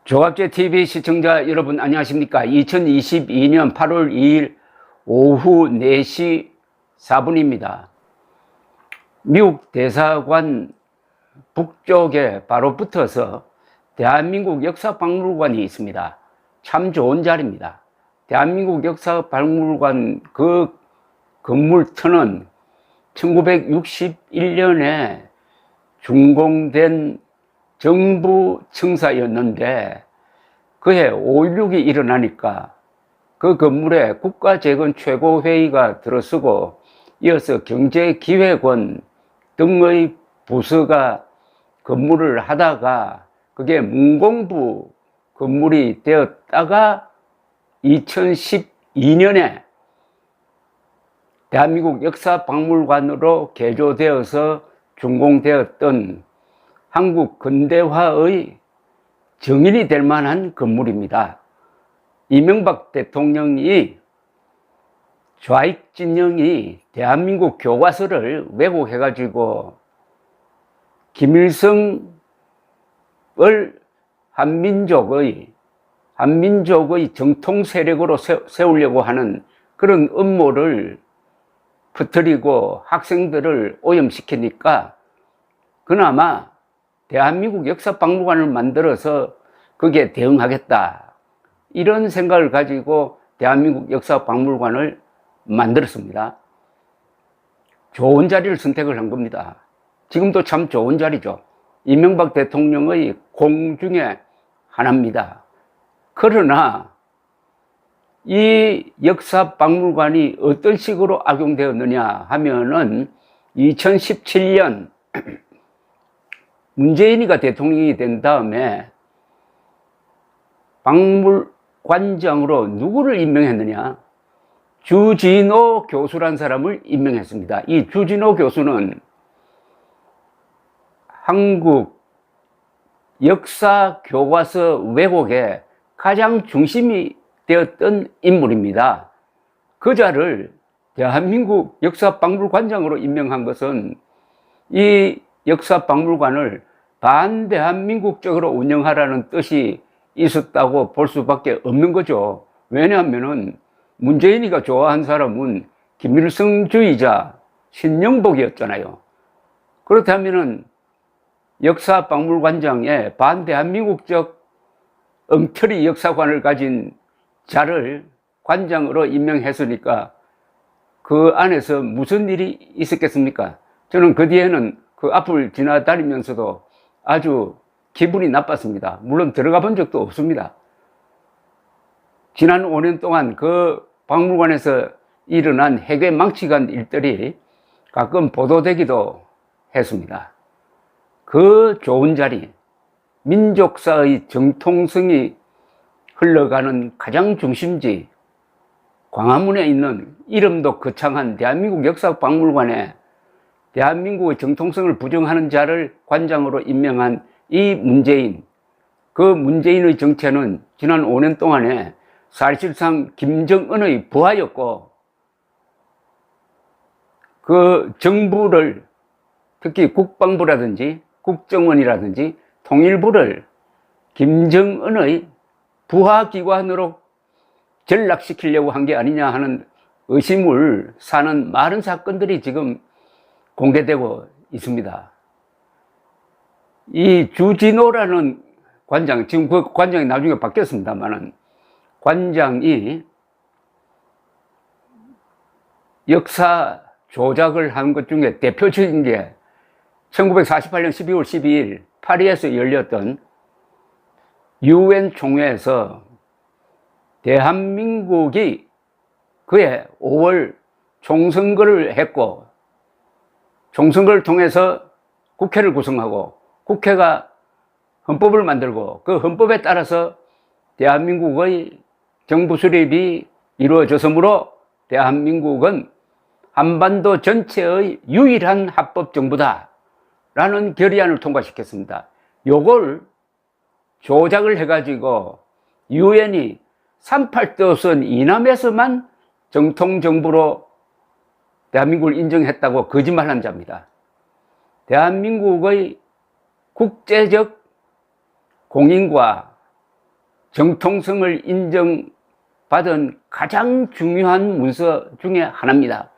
조갑제TV 시청자 여러분 안녕하십니까. 2022년 8월 2일 오후 4시 4분입니다. 미국 대사관 북쪽에 바로 붙어서 대한민국 역사박물관이 있습니다. 참 좋은 자리입니다. 대한민국 역사박물관 그 건물터는 1961년에 준공된 정부 청사였는데 그해 5.16이 일어나니까 그 건물에 국가재건 최고회의가 들어서고 이어서 경제기획원 등의 부서가 건물을 하다가 그게 문공부 건물이 되었다가 2012년에 대한민국 역사박물관으로 개조되어서 준공되었던 한국 근대화의 정인이 될 만한 건물입니다. 이명박 대통령이 좌익진영이 대한민국 교과서를 왜곡해가지고 김일성을 한민족의 정통 세력으로 세우려고 하는 그런 음모를 퍼뜨리고 학생들을 오염시키니까 그나마 대한민국 역사박물관을 만들어서 거기에 대응하겠다, 이런 생각을 가지고 대한민국 역사박물관을 만들었습니다. 좋은 자리를 선택을 한 겁니다. 지금도 참 좋은 자리죠. 이명박 대통령의 공 중에 하나입니다. 그러나 이 역사박물관이 어떤 식으로 악용되었느냐 하면은 2017년 문재인이가 대통령이 된 다음에 박물관장으로 누구를 임명했느냐? 주진호 교수란 사람을 임명했습니다. 이 주진호 교수는 한국 역사 교과서 왜곡의 가장 중심이 되었던 인물입니다. 그자를 대한민국 역사박물관장으로 임명한 것은 이 역사박물관을 반대한민국적으로 운영하라는 뜻이 있었다고 볼 수밖에 없는 거죠. 왜냐하면 문재인이가 좋아한 사람은 김일성주의자 신영복이었잖아요. 그렇다면 역사박물관장에 반대한민국적 엉터리 역사관을 가진 자를 관장으로 임명했으니까 그 안에서 무슨 일이 있었겠습니까? 저는 그 뒤에는 그 앞을 지나다니면서도 아주 기분이 나빴습니다. 물론 들어가 본 적도 없습니다. 지난 5년 동안 그 박물관에서 일어난 해괴망측한 일들이 가끔 보도되기도 했습니다. 그 좋은 자리, 민족사의 정통성이 흘러가는 가장 중심지 광화문에 있는 이름도 거창한 대한민국 역사박물관에 대한민국의 정통성을 부정하는 자를 관장으로 임명한 이 문재인, 그 문재인의 정체는 지난 5년 동안에 사실상 김정은의 부하였고 그 정부를, 특히 국방부라든지 국정원이라든지 통일부를 김정은의 부하기관으로 전락시키려고 한 게 아니냐 하는 의심을 사는 많은 사건들이 지금 공개되고 있습니다. 이 주진호라는 관장, 지금 그 관장이 나중에 바뀌었습니다만은, 관장이 역사 조작을 한 것 중에 대표적인 게 1948년 12월 12일 파리에서 열렸던 UN 총회에서 대한민국이 그해 5월 총선거를 했고, 총선거를 통해서 국회를 구성하고 국회가 헌법을 만들고 그 헌법에 따라서 대한민국의 정부 수립이 이루어졌으므로 대한민국은 한반도 전체의 유일한 합법정부다 라는 결의안을 통과시켰습니다. 요걸 조작을 해가지고 유엔이 38도선 이남에서만 정통정부로 대한민국을 인정했다고 거짓말한 자입니다. 대한민국의 국제적 공인과 정통성을 인정받은 가장 중요한 문서 중에 하나입니다.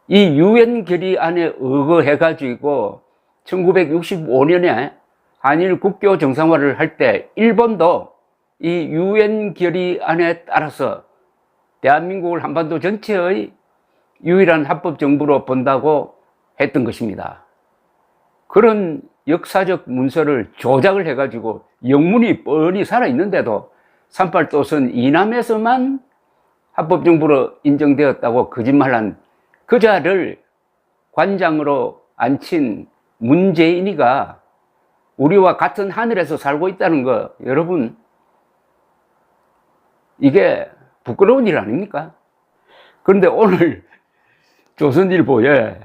이 유엔 결의안에 의거해가지고 1965년에 한일 국교 정상화를 할 때 일본도 이 유엔 결의안에 따라서 대한민국을 한반도 전체의 유일한 합법 정부로 본다고 했던 것입니다. 그런 역사적 문서를 조작을 해가지고 영문이 뻔히 살아있는데도 38도선 이남에서만 합법 정부로 인정되었다고 거짓말한 그자를 관장으로 앉힌 문재인이가 우리와 같은 하늘에서 살고 있다는 거, 여러분, 이게 부끄러운 일 아닙니까? 그런데 오늘 조선일보에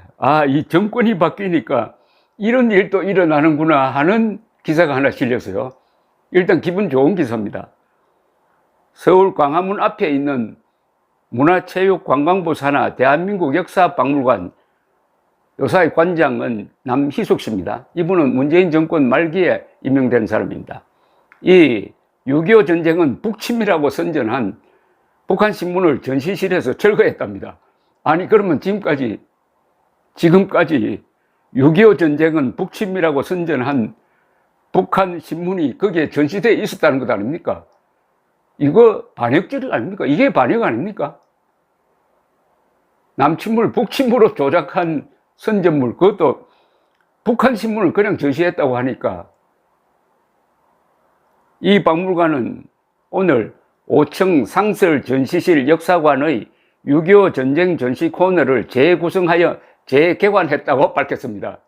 이 정권이 바뀌니까 이런 일도 일어나는구나 하는 기사가 하나 실렸어요. 일단 기분 좋은 기사입니다. 서울 광화문 앞에 있는 문화체육관광부 산하 대한민국 역사박물관 요사의 관장은 남희숙 씨입니다. 이분은 문재인 정권 말기에 임명된 사람입니다. 이 6.25 전쟁은 북침이라고 선전한 북한 신문을 전시실에서 철거했답니다. 아니 그러면 지금까지 6.25 전쟁은 북침이라고 선전한 북한 신문이 거기에 전시되어 있었다는 것 아닙니까? 이거 반역죄 아닙니까? 이게 반역 아닙니까? 남침을 북침으로 조작한 선전물, 그것도 북한 신문을 그냥 전시했다고 하니까 이 박물관은 오늘 5층 상설 전시실 역사관의 6.25 전쟁 전시 코너를 재구성하여 재개관했다고 밝혔습니다.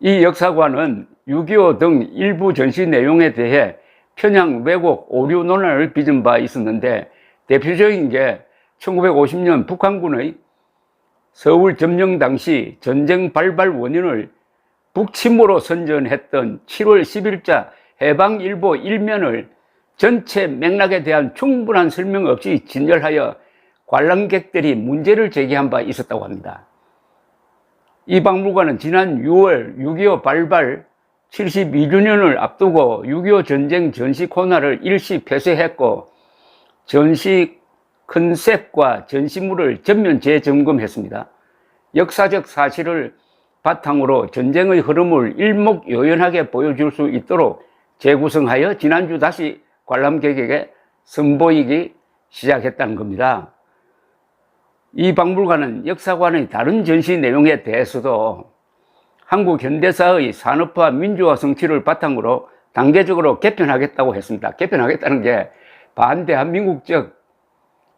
이 역사관은 6.25 등 일부 전시 내용에 대해 편향, 왜곡, 오류 논란을 빚은 바 있었는데 대표적인 게 1950년 북한군의 서울 점령 당시 전쟁 발발 원인을 북침으로 선전했던 7월 10일자 해방일보 일면을 전체 맥락에 대한 충분한 설명 없이 진열하여 관람객들이 문제를 제기한 바 있었다고 합니다. 이 박물관은 지난 6월 6.25 발발 72주년을 앞두고 6.25 전쟁 전시 코너를 일시 폐쇄했고 전시 컨셉과 전시물을 전면 재점검했습니다. 역사적 사실을 바탕으로 전쟁의 흐름을 일목요연하게 보여줄 수 있도록 재구성하여 지난주 다시 관람객에게 선보이기 시작했다는 겁니다. 이 박물관은 역사관의 다른 전시 내용에 대해서도 한국 현대사의 산업화 민주화 성취를 바탕으로 단계적으로 개편하겠다고 했습니다. 개편하겠다는 게 반대한민국적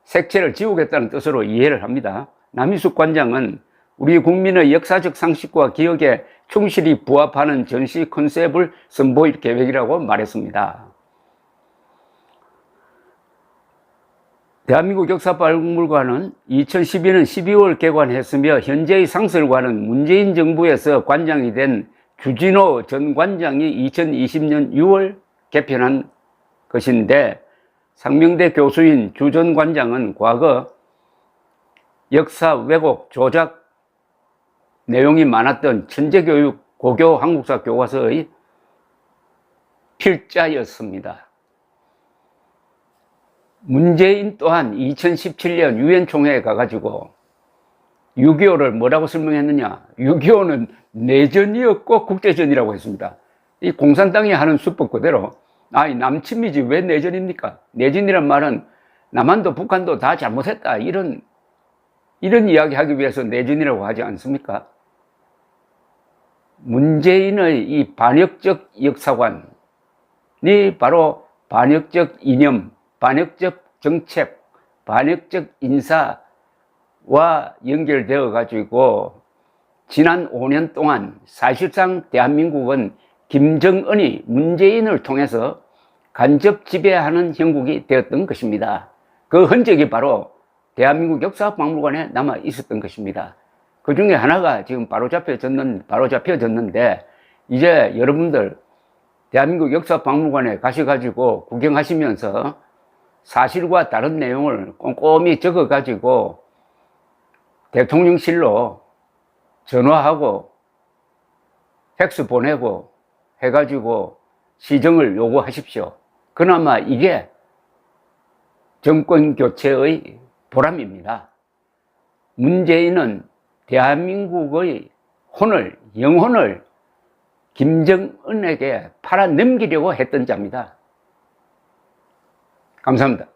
색채를 지우겠다는 뜻으로 이해를 합니다. 남희숙 관장은 우리 국민의 역사적 상식과 기억에 충실히 부합하는 전시 컨셉을 선보일 계획이라고 말했습니다. 대한민국 역사박물관은 2012년 12월 개관했으며 현재의 상설관은 문재인 정부에서 관장이 된 주진호 전 관장이 2020년 6월 개편한 것인데 상명대 교수인 주 전 관장은 과거 역사 왜곡, 조작 내용이 많았던 천재교육 고교 한국사 교과서의 필자였습니다. 문재인 또한 2017년 유엔 총회에 가가지고 6.25를 뭐라고 설명했느냐? 6.25는 내전이었고 국제전이라고 했습니다. 이 공산당이 하는 수법 그대로 남침이지 왜 내전입니까? 내전이란 말은 남한도 북한도 다 잘못했다 이런 이야기 하기 위해서 내전이라고 하지 않습니까? 문재인의 이 반역적 역사관이 바로 반역적 이념, 반역적 정책, 반역적 인사와 연결되어 가지고 지난 5년 동안 사실상 대한민국은 김정은이 문재인을 통해서 간접 지배하는 형국이 되었던 것입니다. 그 흔적이 바로 대한민국 역사박물관에 남아 있었던 것입니다. 그 중에 하나가 지금 바로잡혀졌는데 이제 여러분들 대한민국 역사박물관에 가셔가지고 구경하시면서 사실과 다른 내용을 꼼꼼히 적어가지고 대통령실로 전화하고 팩스 보내고 해가지고 시정을 요구하십시오. 그나마 이게 정권 교체의 보람입니다. 문재인은 대한민국의 혼을, 영혼을 김정은에게 팔아 넘기려고 했던 자입니다. 감사합니다.